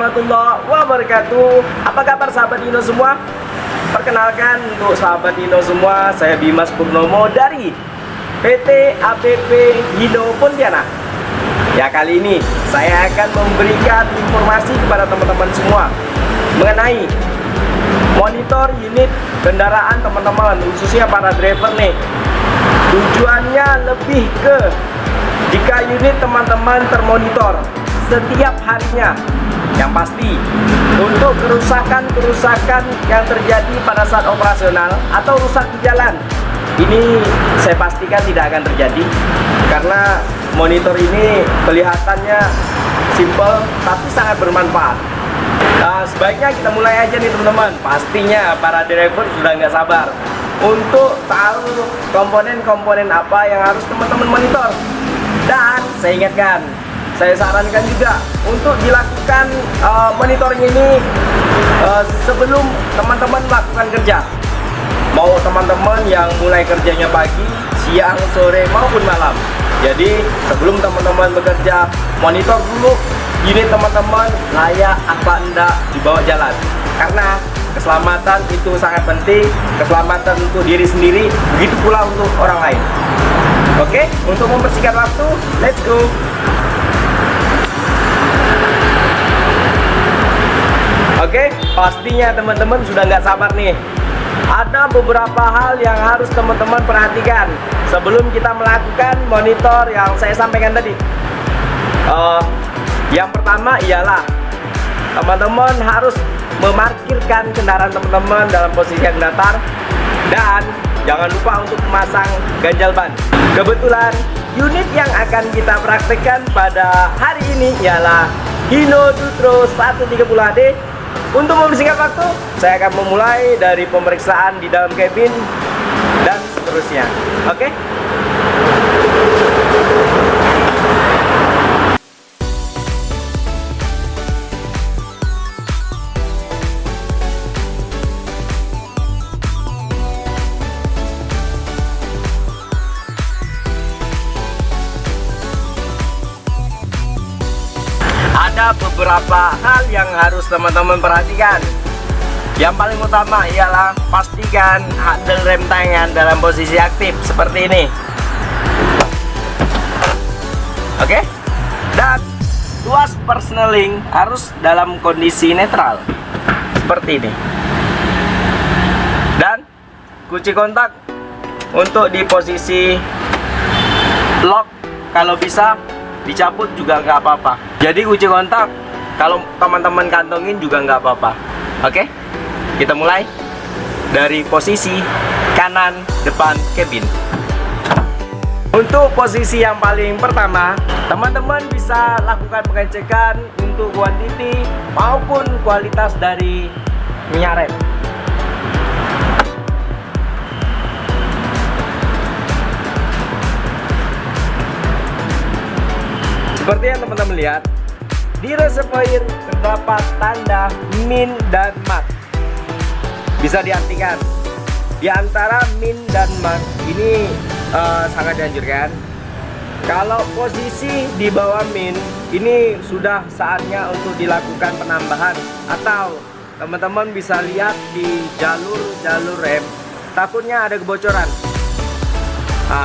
warahmatullahi wabarakatuh. Apa kabar sahabat Hino semua? Perkenalkan untuk sahabat Hino semua, saya Bimas Purnomo dari PT ABP Hino Pontianak. Ya, kali ini saya akan memberikan informasi kepada teman-teman semua mengenai monitor unit kendaraan teman-teman, khususnya para driver nih. Tujuannya lebih ke jika unit teman-teman termonitor setiap harinya, yang pasti untuk kerusakan-kerusakan yang terjadi pada saat operasional atau rusak di jalan, ini saya pastikan tidak akan terjadi karena monitor ini kelihatannya simple tapi sangat bermanfaat. Nah, sebaiknya kita mulai aja nih teman-teman. Pastinya para driver sudah nggak sabar untuk tahu komponen-komponen apa yang harus teman-teman monitor. Dan saya ingatkan, saya sarankan juga untuk dilakukan monitoring ini sebelum teman-teman melakukan kerja. Mau teman-teman yang mulai kerjanya pagi, siang, sore maupun malam. Jadi sebelum teman-teman bekerja, monitor dulu unit teman-teman layak apa enggak dibawa jalan. Karena keselamatan itu sangat penting, keselamatan untuk diri sendiri, begitu pula untuk orang lain. Oke, untuk mempersingkat waktu, let's go. Oke, pastinya teman-teman sudah nggak sabar nih. Ada beberapa hal yang harus teman-teman perhatikan sebelum kita melakukan monitor yang saya sampaikan tadi. Yang pertama ialah teman-teman harus memarkirkan kendaraan teman-teman dalam posisi yang datar, dan jangan lupa untuk memasang ganjal ban. Kebetulan unit yang akan kita praktekkan pada hari ini ialah Hino Dutro 130 HD. Untuk mempersingkat waktu, saya akan memulai dari pemeriksaan di dalam kabin dan seterusnya. Oke? Ada beberapa hal yang harus teman-teman perhatikan. Yang paling utama ialah pastikan handle rem tangan dalam posisi aktif seperti ini. Oke? Dan tuas persneling harus dalam kondisi netral seperti ini. Dan kunci kontak untuk di posisi lock, kalau bisa dicabut juga nggak apa-apa. Jadi kunci kontak kalau teman-teman kantongin juga nggak apa-apa. Oke, kita mulai dari posisi kanan depan kabin. Untuk posisi yang paling pertama, teman-teman bisa lakukan pengecekan untuk kuantiti maupun kualitas dari minyak rem. Seperti yang teman-teman lihat, di reservoir terdapat tanda min dan mat. Bisa diartikan, di antara min dan mat ini sangat dianjurkan. Kalau posisi di bawah min, ini sudah saatnya untuk dilakukan penambahan. Atau teman-teman bisa lihat di jalur rem, takutnya ada kebocoran.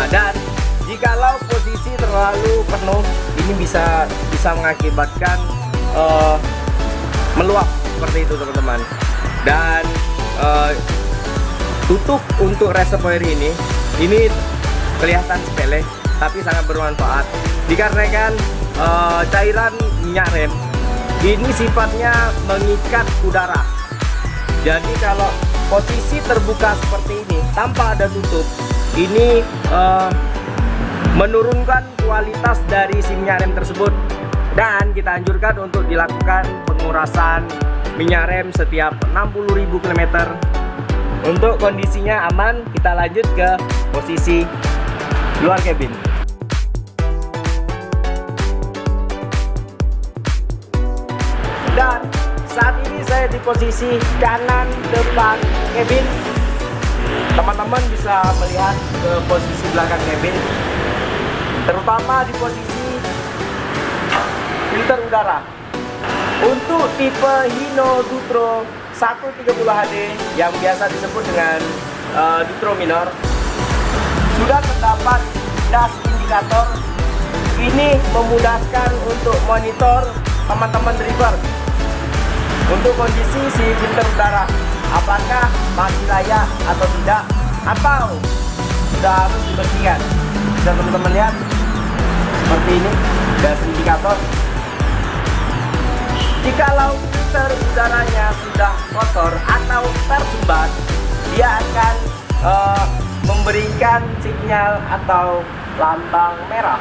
Dan jikalau posisi terlalu penuh, ini bisa mengakibatkan meluap seperti itu teman-teman. Dan tutup untuk reservoir ini kelihatan sepele tapi sangat bermanfaat, dikarenakan cairan minyak rem ini sifatnya mengikat udara. Jadi kalau posisi terbuka seperti ini tanpa ada tutup, ini menurunkan kualitas dari si minyak rem tersebut. Dan kita anjurkan untuk dilakukan pengurasan minyak rem setiap 60.000 km. Untuk kondisinya aman, kita lanjut ke posisi luar kabin. Dan saat ini saya di posisi kanan depan kabin. Teman-teman bisa melihat ke posisi belakang kabin, terutama di posisi filter udara. Untuk tipe Hino Dutro 130 HD yang biasa disebut dengan Dutro minor, sudah terdapat das indikator. Ini memudahkan untuk monitor teman-teman driver untuk kondisi si filter udara, apakah masih layak atau tidak, atau sudah harus dibersihkan. Bisa teman-teman lihat seperti ini das indikator. Jikalau filter udaranya sudah kotor atau tersumbat, dia akan memberikan sinyal atau lambang merah.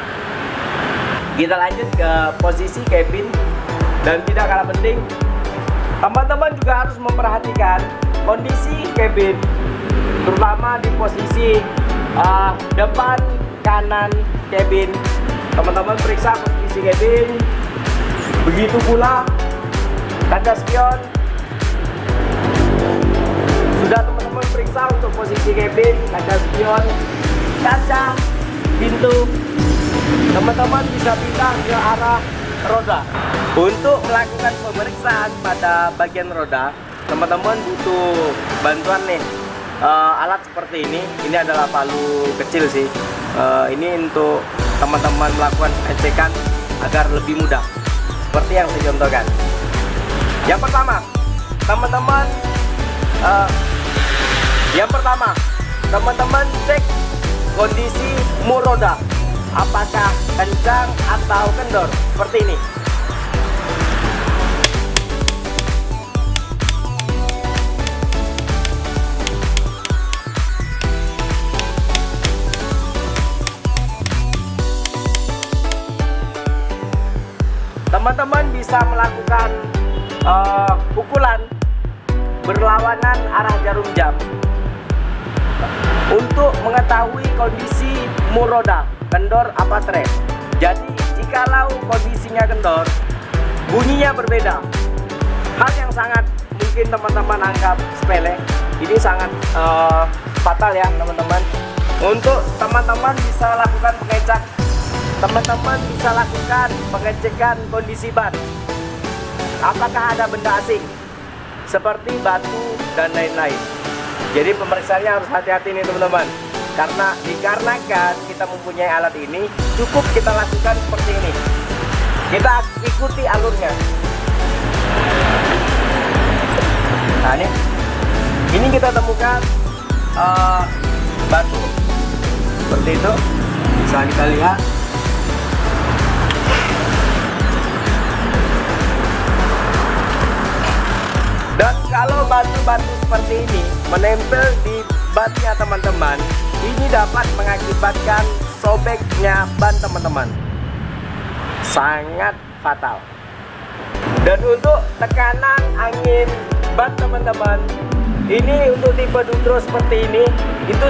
Kita lanjut ke posisi cabin, dan tidak kalah penting, teman-teman juga harus memperhatikan kondisi cabin, terutama di posisi depan kanan cabin. Teman-teman periksa posisi cabin, begitu pula kaca spion. Sudah teman-teman periksa untuk posisi cabin, kaca spion, kaca pintu. Teman-teman bisa pindah ke arah roda. Untuk melakukan pemeriksaan pada bagian roda, teman-teman butuh bantuan nih, alat seperti ini. Ini adalah palu kecil sih. Ini untuk teman-teman melakukan pengecekan agar lebih mudah, seperti yang saya contohkan. Yang pertama, teman-teman cek kondisi mur roda, apakah kencang atau kendor, seperti ini. Teman-teman bisa melakukan pukulan berlawanan arah jarum jam untuk mengetahui kondisi mur roda, kendor apa trek. Jadi jikalau kondisinya kendor, bunyinya berbeda. Hal yang sangat mungkin teman-teman anggap sepele, ini sangat fatal ya teman-teman. Untuk teman-teman bisa lakukan pengecek, teman-teman bisa lakukan pengecekan kondisi ban. Apakah ada benda asing seperti batu dan lain-lain. Jadi pemeriksaannya harus hati-hati nih teman-teman. Karena dikarenakan kita mempunyai alat ini, cukup kita lakukan seperti ini. Kita ikuti alurnya. Nah ini kita temukan batu seperti itu. Bisa kita lihat. Dan kalau batu-batu seperti ini menempel di bannya teman-teman, ini dapat mengakibatkan sobeknya ban teman-teman. Sangat fatal. Dan untuk tekanan angin ban teman-teman, ini untuk tipe Dutro seperti ini, itu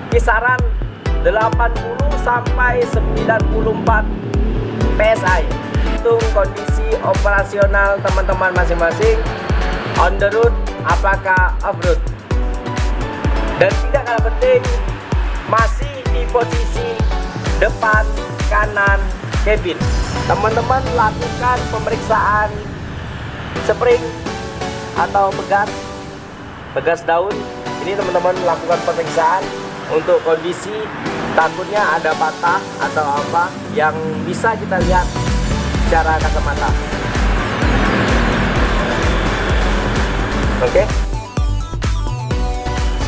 kisaran 80 sampai 94 PSI. Hitung kondisi operasional teman-teman masing-masing, on the road apakah off road. Dan tidak kalah penting, masih di posisi depan kanan cabin, teman-teman lakukan pemeriksaan spring atau begas daun. Ini teman-teman lakukan pemeriksaan untuk kondisi, takutnya ada patah atau apa yang bisa kita lihat secara kasat mata. Oke.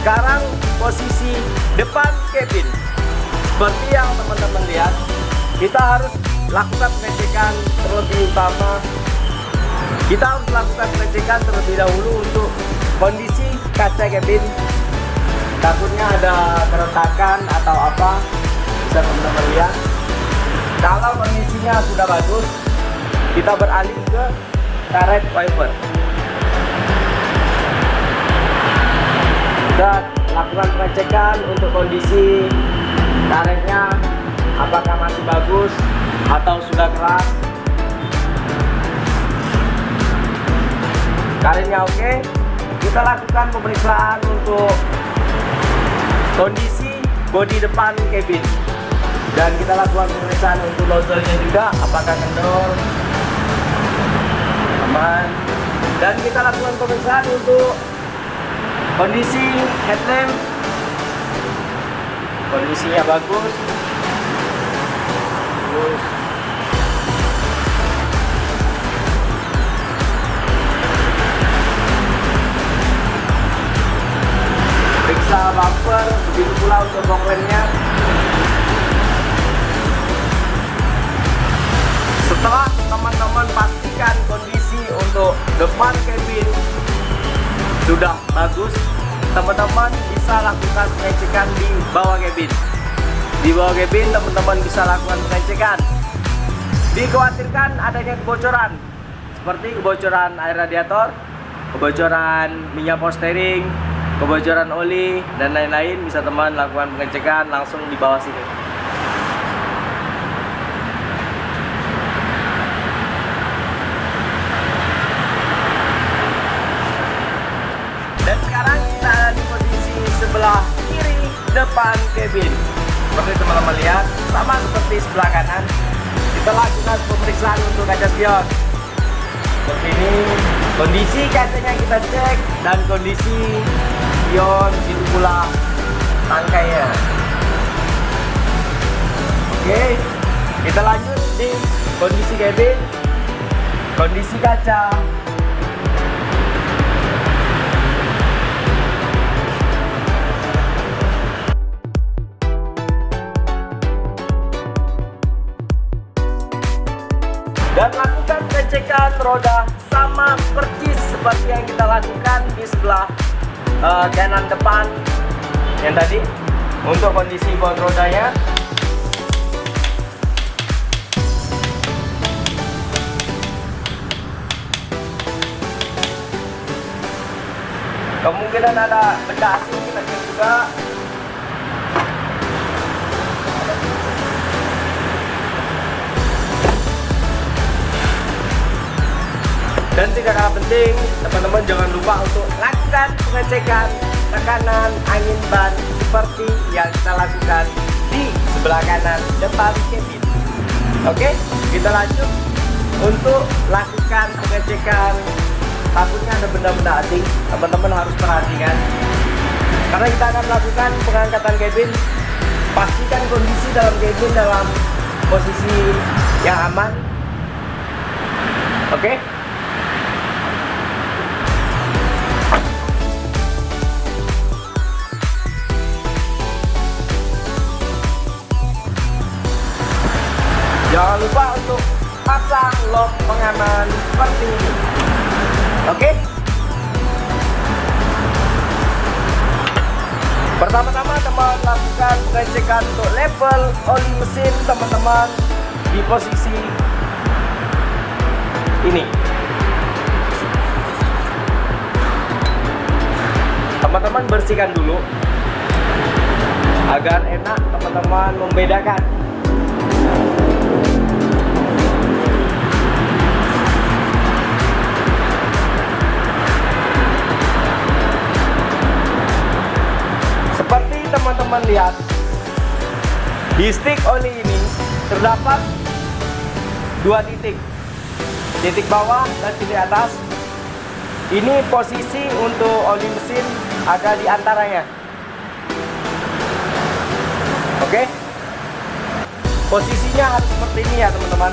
Sekarang posisi depan cabin, seperti yang teman-teman lihat, kita harus lakukan pengecekan terlebih utama. Kita harus lakukan pengecekan terlebih dahulu untuk kondisi kaca cabin. Takutnya ada keretakan atau apa, bisa teman-teman lihat. Kalau kondisinya sudah bagus, kita beralih ke karet wiper. Dan lakukan pengecekan untuk kondisi karetnya, apakah masih bagus atau sudah keras. Karetnya oke, kita lakukan pemeriksaan untuk kondisi bodi depan cabin. Dan kita lakukan pemeriksaan untuk nozzle-nya juga, apakah kendor. teman-teman. Dan kita lakukan pemeriksaan untuk kondisi headlamp, kondisinya bagus. Periksa bumper, begitu pula untuk fog lampnya. Setelah teman-teman pastikan kondisi untuk depan kabin sudah bagus, teman-teman bisa lakukan pengecekan di bawah kabin. Di bawah kabin teman-teman bisa lakukan pengecekan. Dikhawatirkan adanya kebocoran seperti kebocoran air radiator, kebocoran minyak power steering, kebocoran oli dan lain-lain, bisa teman lakukan pengecekan langsung di bawah sini. Dan sekarang kita ada di posisi sebelah kiri depan kabin. Seperti teman-teman lihat, sama seperti sebelah kanan, kita lakukan pemeriksaan untuk kaca spion. Seperti ini, kondisi kacanya kita cek dan kondisi spion, begitu pula tangkainya. Oke, kita lanjut di kondisi kabin, kondisi kaca. Dan lakukan pengecekan roda sama persis seperti yang kita lakukan di sebelah kanan depan yang tadi. Untuk kondisi baut rodanya, kemungkinan ada benda asing, kita cek juga. Dan tidak kalah penting, teman-teman jangan lupa untuk lakukan pengecekan tekanan angin ban seperti yang kita lakukan di sebelah kanan depan kabin. Oke, kita lanjut untuk lakukan pengecekan. Takutnya ada benda-benda asing, teman-teman harus perhatikan. Karena kita akan melakukan pengangkatan kabin, pastikan kondisi dalam kabin dalam posisi yang aman. Oke. Jangan lupa untuk pasang lock pengaman seperti ini. Oke. Pertama-tama teman lakukan pengecekan untuk level oli mesin teman-teman di posisi ini. Teman-teman bersihkan dulu agar enak teman-teman membedakan. Seperti teman-teman lihat, di stick oli ini terdapat dua titik, titik bawah dan titik atas. Ini posisi untuk oli mesin ada di antaranya. Oke, posisinya harus seperti ini ya teman-teman.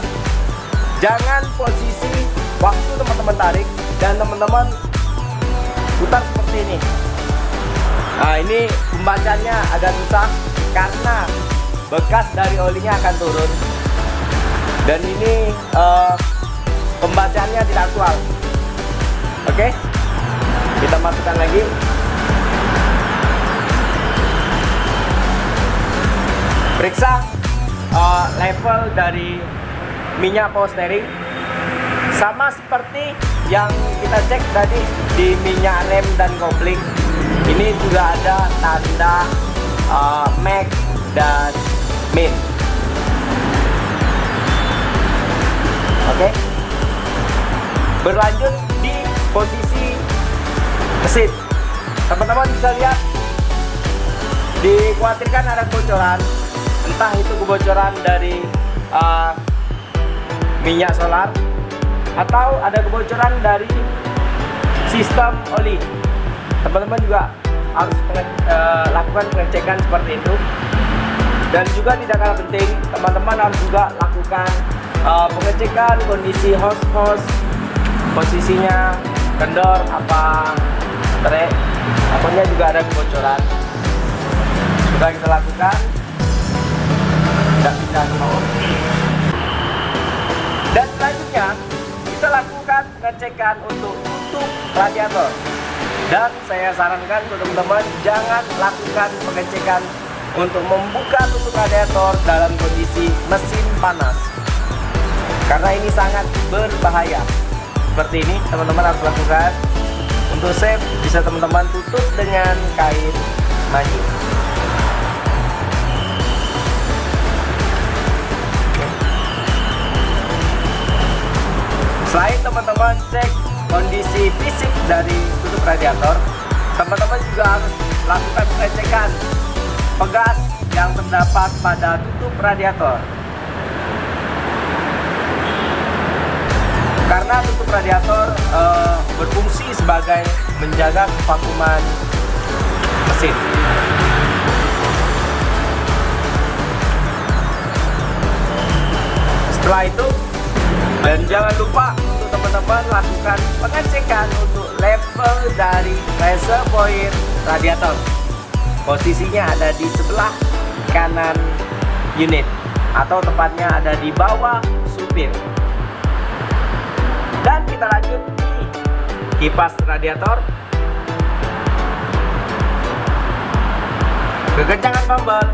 Jangan posisi waktu teman-teman tarik dan teman-teman putar seperti ini. Nah, ini pembacanya agak susah karena bekas dari olinya akan turun. Dan ini pembacaannya tidak aktual. Oke, kita masukkan lagi. Periksa level dari minyak power steering. Sama seperti yang kita cek tadi di minyak rem dan kopling. Ini juga ada tanda max dan min. Oke. Berlanjut di posisi mesin. Teman-teman bisa lihat, dikhawatirkan ada kebocoran. Entah itu kebocoran dari minyak solar atau ada kebocoran dari sistem oli. Teman-teman juga harus lakukan pengecekan seperti itu. Dan juga tidak kalah penting, teman-teman harus juga lakukan pengecekan kondisi hose, posisinya, kendor, apa trek, takutnya juga ada kebocoran. Sudah kita lakukan, tidak pindah ke bawah. Dan selanjutnya kita lakukan pengecekan untuk tutup radiator. Dan saya sarankan untuk teman-teman jangan lakukan pengecekan untuk membuka tutup radiator dalam kondisi mesin panas, karena ini sangat berbahaya. Seperti ini teman-teman harus lakukan. Untuk safe bisa teman-teman tutup dengan kain maju. Selain teman-teman cek kondisi fisik dari tutup radiator, teman-teman juga harus lakukan pengecekan pegas yang terdapat pada tutup radiator. Karena tutup radiator berfungsi sebagai menjaga kevakuman mesin. Setelah itu, dan jangan lupa untuk teman-teman lakukan pengecekan untuk level dari reservoir radiator. Posisinya ada di sebelah kanan unit, atau tepatnya ada di bawah supir. Dan kita lanjut di kipas radiator. Kekencangan bumper.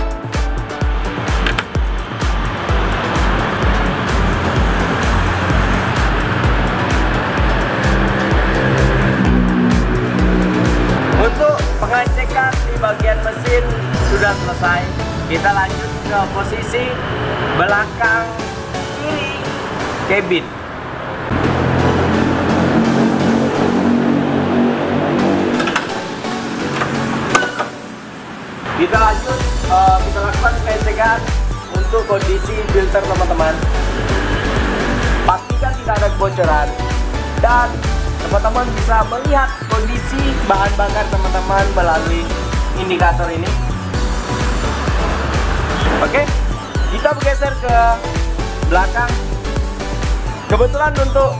Untuk pengecekan di bagian mesin sudah selesai. Kita lanjut ke posisi belakang kiri kabin. Kita lanjut, kita lakukan pengecekan untuk kondisi filter teman-teman. Pastikan tidak ada kebocoran, dan teman-teman bisa melihat kondisi bahan bakar teman-teman melalui indikator ini. Oke, kita bergeser ke belakang. Kebetulan untuk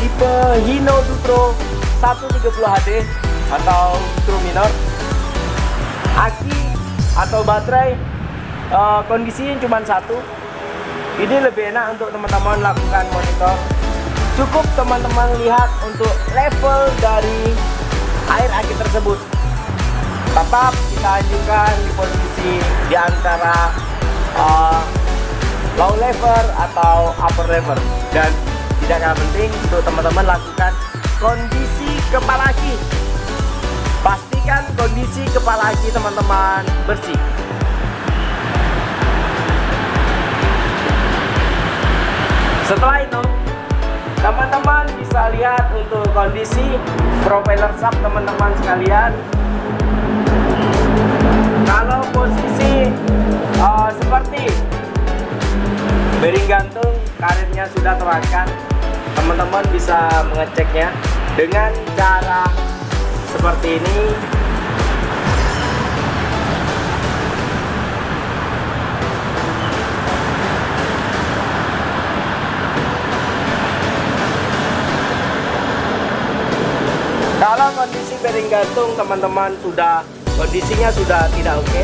tipe Hino Dutro 130 HD atau Dutro Minor, aki atau baterai kondisinya cuma satu. Ini lebih enak untuk teman-teman lakukan monitor. Cukup teman-teman lihat untuk level dari air aki tersebut. Tetap kita ajukan di posisi di antara low level atau upper level. Dan tidak kalah penting untuk teman-teman lakukan kondisi kepala aki. Pastikan kondisi kepala aki teman-teman bersih. Setelah itu, teman-teman bisa lihat untuk kondisi propeller shaft teman-teman sekalian. Kalau posisi seperti bearing gantung karetnya sudah terangkat, teman-teman bisa mengeceknya dengan cara seperti ini. Kalau kondisi bearing gantung teman-teman kondisinya sudah tidak oke,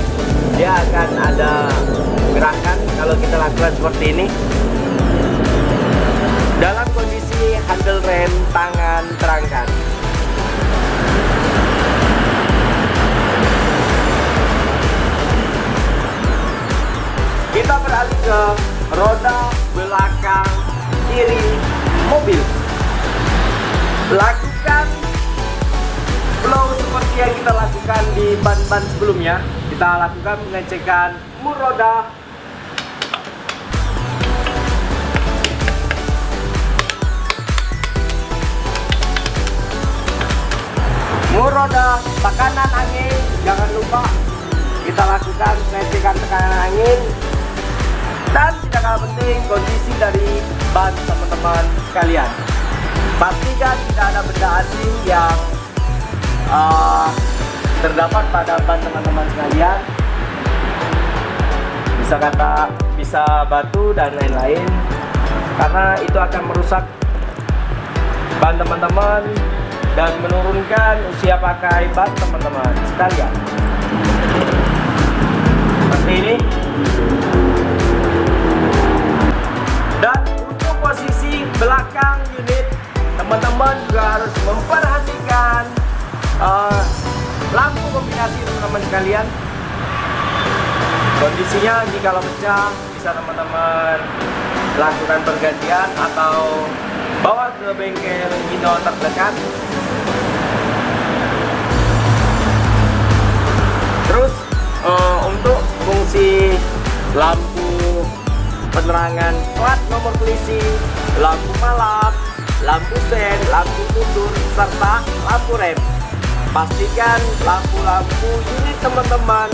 dia akan ada gerakan kalau kita lakukan seperti ini. Dalam kondisi handle rem tangan terangkat. Kita beralih ke roda belakang kiri mobil. Lakukan flow seperti yang kita lakukan di ban-ban sebelumnya. Kita lakukan pengecekan mur roda, mur roda, tekanan angin. Jangan lupa kita lakukan pengecekan tekanan angin. Dan tidak kalah penting kondisi dari ban teman-teman sekalian. Pastikan tidak ada benda asing yang terdapat pada ban teman-teman sekalian. Bisa batu dan lain-lain, karena itu akan merusak ban teman-teman dan menurunkan usia pakai ban teman-teman sekalian. Seperti ini. Dan untuk posisi belakang unit, teman-teman juga harus memperhatikan lampu kombinasi teman-teman sekalian. Kondisinya jika pecah, bisa teman-teman lakukan pergantian atau bawa ke bengkel Hino terdekat. Terus untuk fungsi lampu penerangan plat nomor polisi, lampu malam, lampu sen, lampu mundur, serta lampu rem, pastikan lampu-lampu unit teman-teman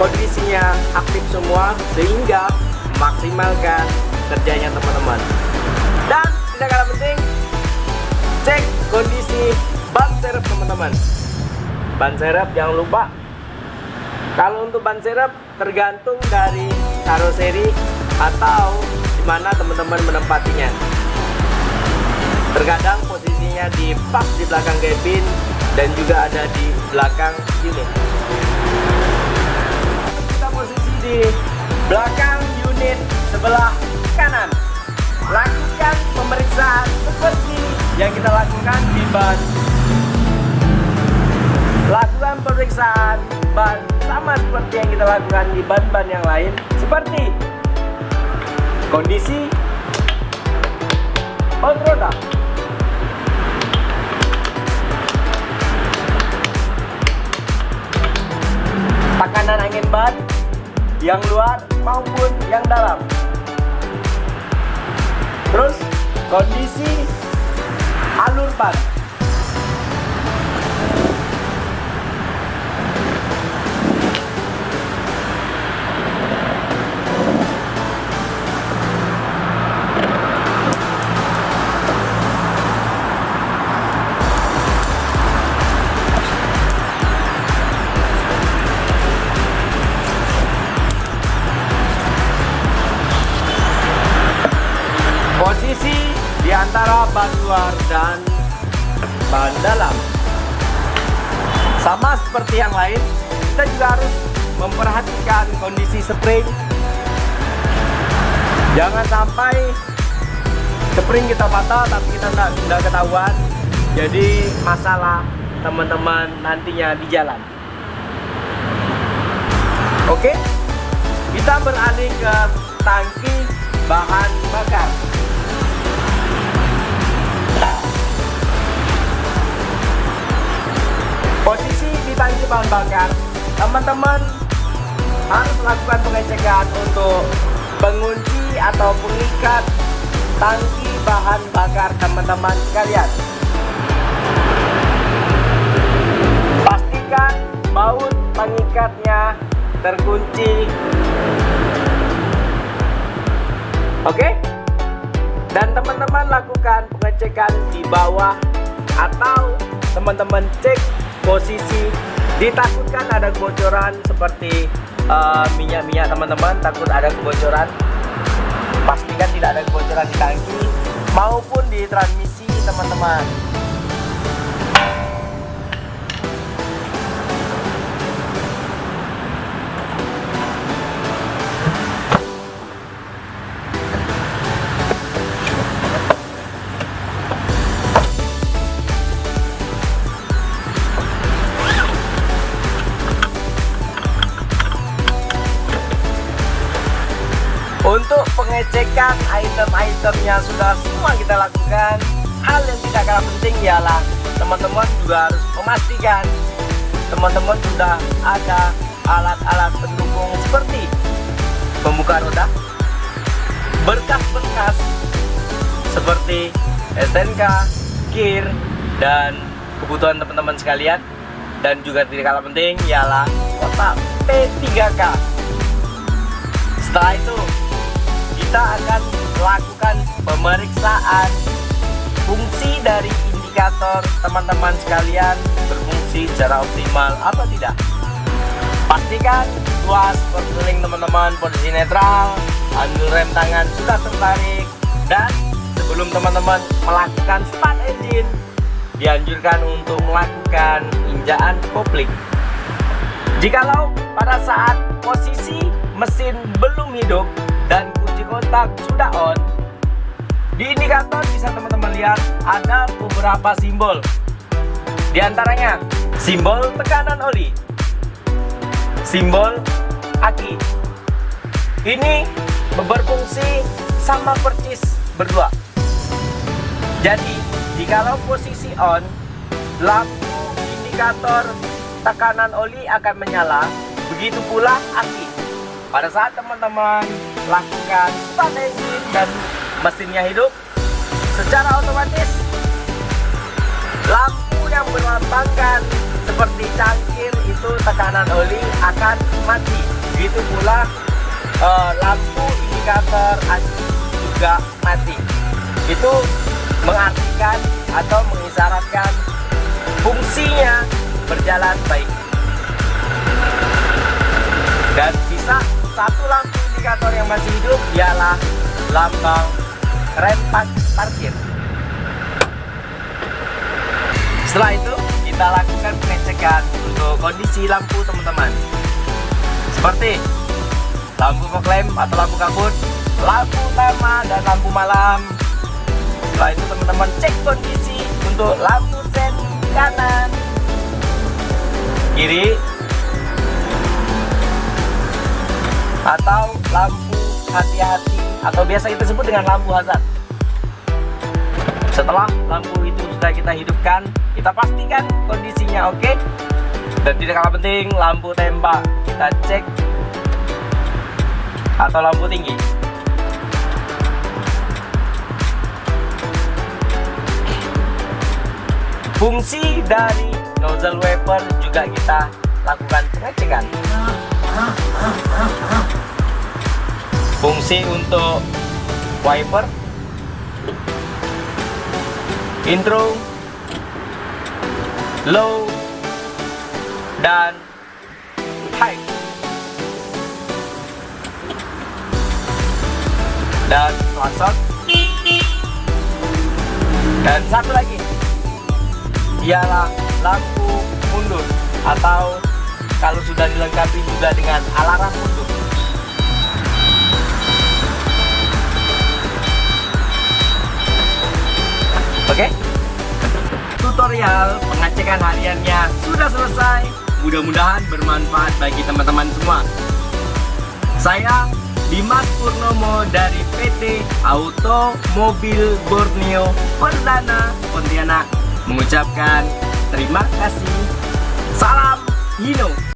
kondisinya aktif semua sehingga memaksimalkan kerjanya teman-teman. Dan tidak kalah penting, cek kondisi ban serep teman-teman. Ban serep jangan lupa. Kalau untuk ban serep tergantung dari karoseri atau dimana teman-teman menempatinya. Terkadang posisinya pas di belakang cabin dan juga ada di belakang unit. Kita posisi di belakang unit sebelah kanan. Lakukan pemeriksaan seperti yang kita lakukan di ban. Lakukan pemeriksaan ban sama seperti yang kita lakukan di ban-ban yang lain, seperti kondisi on roda, tekanan angin ban yang luar maupun yang dalam. Terus kondisi alur ban. Posisi di antara ban luar dan ban dalam. Sama seperti yang lain, kita juga harus memperhatikan kondisi spring. Jangan sampai spring kita patah tapi kita tidak ketahuan. Jadi masalah teman-teman nantinya di jalan. Oke, kita beralih ke tangki bahan bakar. Posisi di tangki bahan bakar, teman-teman harus lakukan pengecekan untuk pengunci atau pengikat tangki bahan bakar teman-teman sekalian. Pastikan baut pengikatnya terkunci. Oke? Dan teman-teman lakukan pengecekan di bawah atau teman-teman cek posisi, ditakutkan ada kebocoran seperti minyak-minyak teman-teman, takut ada kebocoran. Pastikan tidak ada kebocoran di tangki maupun di transmisi teman-teman. Untuk pengecekan item-itemnya sudah semua kita lakukan. Hal yang tidak kalah penting ialah teman-teman juga harus memastikan teman-teman sudah ada alat-alat pendukung seperti pembuka roda, berkas-berkas seperti STNK, gear, dan kebutuhan teman-teman sekalian. Dan juga tidak kalah penting ialah kotak P3K. Setelah itu kita akan melakukan pemeriksaan fungsi dari indikator teman-teman sekalian berfungsi secara optimal apa tidak? Pastikan tuas berkeliling teman-teman posisi netral, handle rem tangan sudah tertarik, dan sebelum teman-teman melakukan start engine, dianjurkan untuk melakukan injaan kopling. Jikalau pada saat posisi mesin belum hidup dan kunci kontak sudah on, di indikator bisa teman-teman lihat ada beberapa simbol. Di antaranya simbol tekanan oli, simbol aki. Ini berfungsi sama persis berdua. Jadi jikalau posisi on, lampu indikator tekanan oli akan menyala, begitu pula aki. Pada saat teman-teman lakukan start engine dan mesinnya hidup, secara otomatis lampu yang berlambangkan seperti cangkir itu tekanan oli akan mati. Begitu pula lampu indikator aki juga mati. Itu mengartikan atau mengisyaratkan fungsinya berjalan baik. Dan sisa satu lampu indikator yang masih hidup ialah lambang rem parkir. Setelah itu kita lakukan pengecekan untuk kondisi lampu teman-teman, seperti lampu fog lamp atau lampu kabut, lampu utama dan lampu malam. Setelah itu teman-teman cek kondisi untuk lampu sen kanan, kiri, atau lampu hati-hati atau biasa kita sebut dengan lampu hazard. Setelah lampu itu sudah kita hidupkan, kita pastikan kondisinya oke. Dan tidak kalah penting, lampu tembak kita cek atau lampu tinggi. Fungsi dari nozzle wiper juga kita lakukan pengecekan. Fungsi untuk wiper, intro, low, dan high. Dan klakson. Dan satu lagi ialah lampu mundur, atau kalau sudah dilengkapi juga dengan alarm mundur. Oke, tutorial pengecekan hariannya sudah selesai. Mudah-mudahan bermanfaat bagi teman-teman semua. Saya Dimas Purnomo dari PT Automobil Borneo Perdana Pontianak mengucapkan terima kasih. Salam Hino.